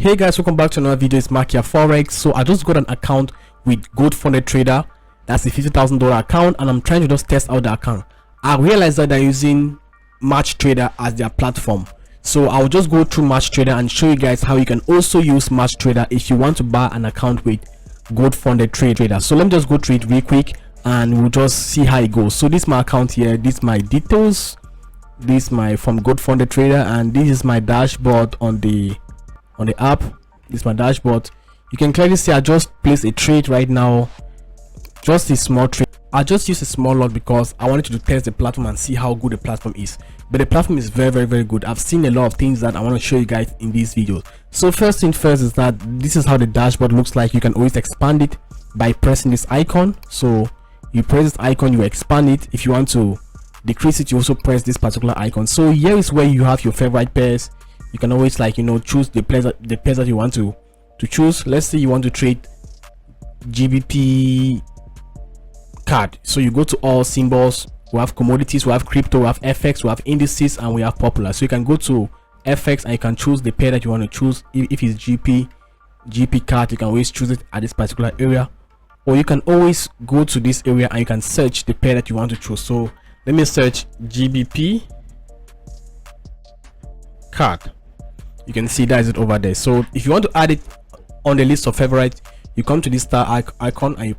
Hey guys, welcome back to another video. It's Mark here, Forex. So I just got an account with Gold Funded Trader. That's a $50,000 account, and I'm trying to just test out the account. I realized that they're using Match Trader as their platform, so I'll just go through Match Trader and show you guys how you can also use Match Trader if you want to buy an account with Gold Funded Trader. So let me just go through it real quick and we'll just see how it goes. So this is my account here, this is my details, this is my from Gold Funded Trader, and this is my dashboard on the app. This is my dashboard. You can clearly see I just placed a trade right now, just a small trade. I just used a small lot because I wanted to test the platform and see how good the platform is. But the platform is very good. I've seen a lot of things that I want to show you guys in these videos. So first thing first is that this is how the dashboard looks like. You can always expand it by pressing this icon. So you press this icon, you expand it. If you want to decrease it, you also press this particular icon. So here is where you have your favorite pairs. You can always, like, you know, choose the pairs that you want to choose. Let's say you want to trade GBP card, so you go to all symbols. We have commodities, we have crypto, we have FX, we have indices, and we have popular. So you can go to FX and you can choose the pair that you want to choose. If it's GP card, you can always choose it at this particular area, or you can always go to this area and you can search the pair that you want to choose. So let me search GBP card. You can see that is it over there. So if you want to add it on the list of favorites, you come to this star icon and you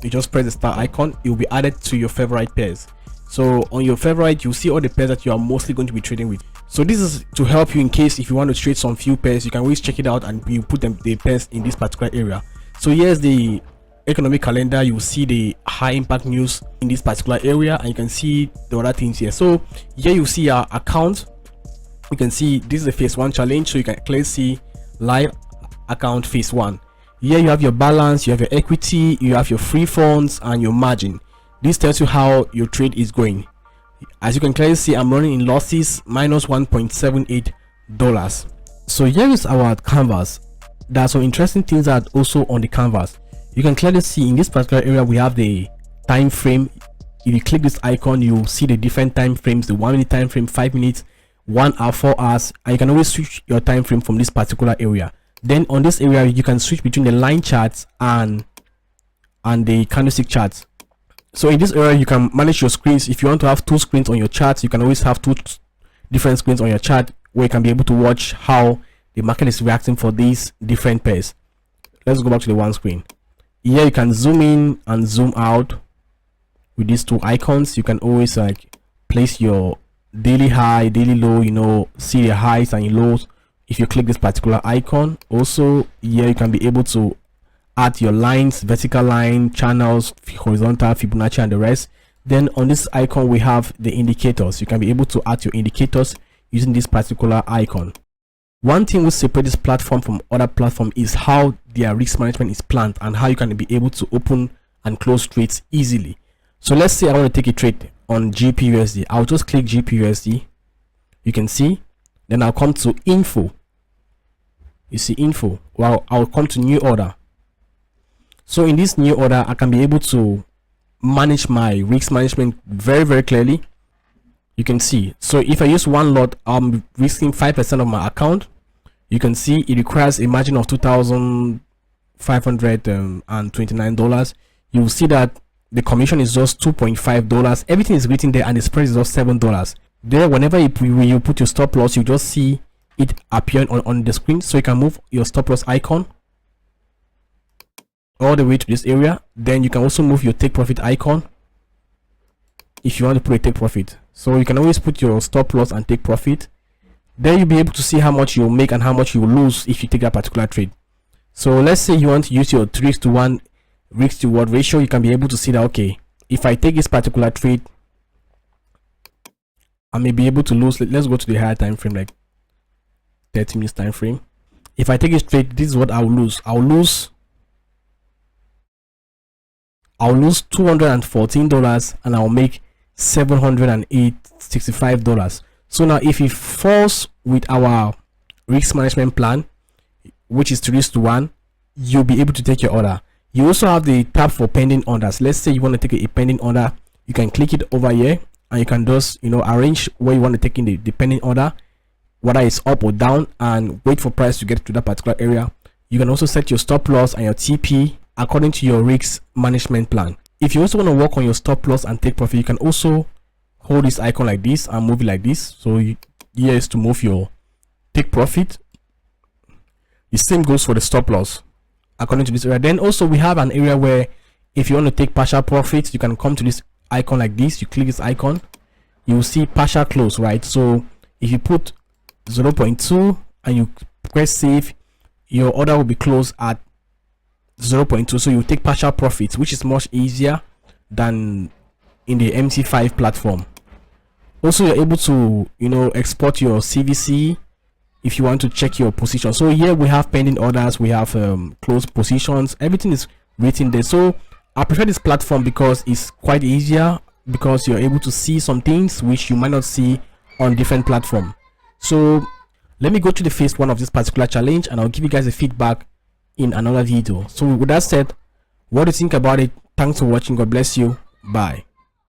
just press the star icon. It will be added to your favorite pairs. So on your favorite, you'll see all the pairs that you are mostly going to be trading with. So this is to help you in case if you want to trade some few pairs, you can always check it out and you put the pairs in this particular area. So here's the economic calendar. You will see the high impact news in this particular area, and you can see the other things here. So here you see our account. You can see this is the phase 1 challenge, so you can clearly see live account phase 1. Here you have your balance, you have your equity, you have your free funds, and your margin. This tells you how your trade is going. As you can clearly see, I'm running in losses, minus $1.78. So here is our canvas. There are some interesting things that are also on the canvas. You can clearly see in this particular area we have the time frame. If you click this icon, you will see the different time frames: the 1 minute time frame, 5 minutes, 1 hour, 4 hours, and you can always switch your time frame from this particular area. Then on this area you can switch between the line charts and the candlestick charts. So in this area you can manage your screens. If you want to have 2 screens on your charts, you can always have 2 different screens on your chart where you can be able to watch how the market is reacting for these different pairs. Let's go back to the one screen. Here you can zoom in and zoom out with these 2 icons. You can always like place your daily high, daily low, you know, see the highs and your lows if you click this particular icon. Also here you can be able to add your lines, vertical line, channels, horizontal, Fibonacci, and the rest. Then on this icon we have the indicators. You can be able to add your indicators using this particular icon. One thing which separates this platform from other platforms is how their risk management is planned and how you can be able to open and close trades easily. So let's say I want to take a trade on GPUSD. I'll just click GPUSD. You can see. Then I'll come to info. You see info. Well, I'll come to new order. So in this new order, I can be able to manage my risk management very clearly. You can see. So if I use one lot, I'm risking 5% of my account. You can see it requires a margin of $2,529. You will see that the commission is just $2.5. Everything is written there, and the spread is just $7. There, whenever you put your stop loss, you just see it appearing on the screen. So you can move your stop loss icon all the way to this area. Then you can also move your take profit icon if you want to put a take profit. So you can always put your stop loss and take profit. Then you'll be able to see how much you'll make and how much you will lose if you take that particular trade. So let's say you want to use your 3:1 risk to reward ratio. You can be able to see that, okay, if I take this particular trade, I may be able to lose. Let's go to the higher time frame, like 30 minutes time frame. If I take this trade, this is what I'll lose. I'll lose $214 and I'll make $765. So now if it falls with our risk management plan, which is 3:1, you'll be able to take your order. You also have the tab for pending orders. Let's say you want to take a pending order, you can click it over here and you can just, you know, arrange where you want to take in the pending order. whether it's up or down, and wait for price to get to that particular area. You can also set your stop loss and your TP according to your risk management plan. If you also want to work on your stop loss and take profit, you can also hold this icon like this and move it like this. So here is to move your take profit. The same goes for the stop loss according to this area. Then also we have an area where if you want to take partial profits, you can come to this icon like this. You click this icon, you will see partial close, right? So if you put 0.2 and you press save, your order will be closed at 0.2. so you take partial profits, which is much easier than in the MT5 platform. Also, you're able to export your CVC if you want to check your position. So here we have pending orders, we have closed positions, everything is written there. So I prefer this platform because it's quite easier, because you're able to see some things which you might not see on different platform. So let me go to the phase 1 of this particular challenge, and I'll give you guys a feedback in another video. So with that said, what do you think about it? Thanks for watching. God bless you. Bye.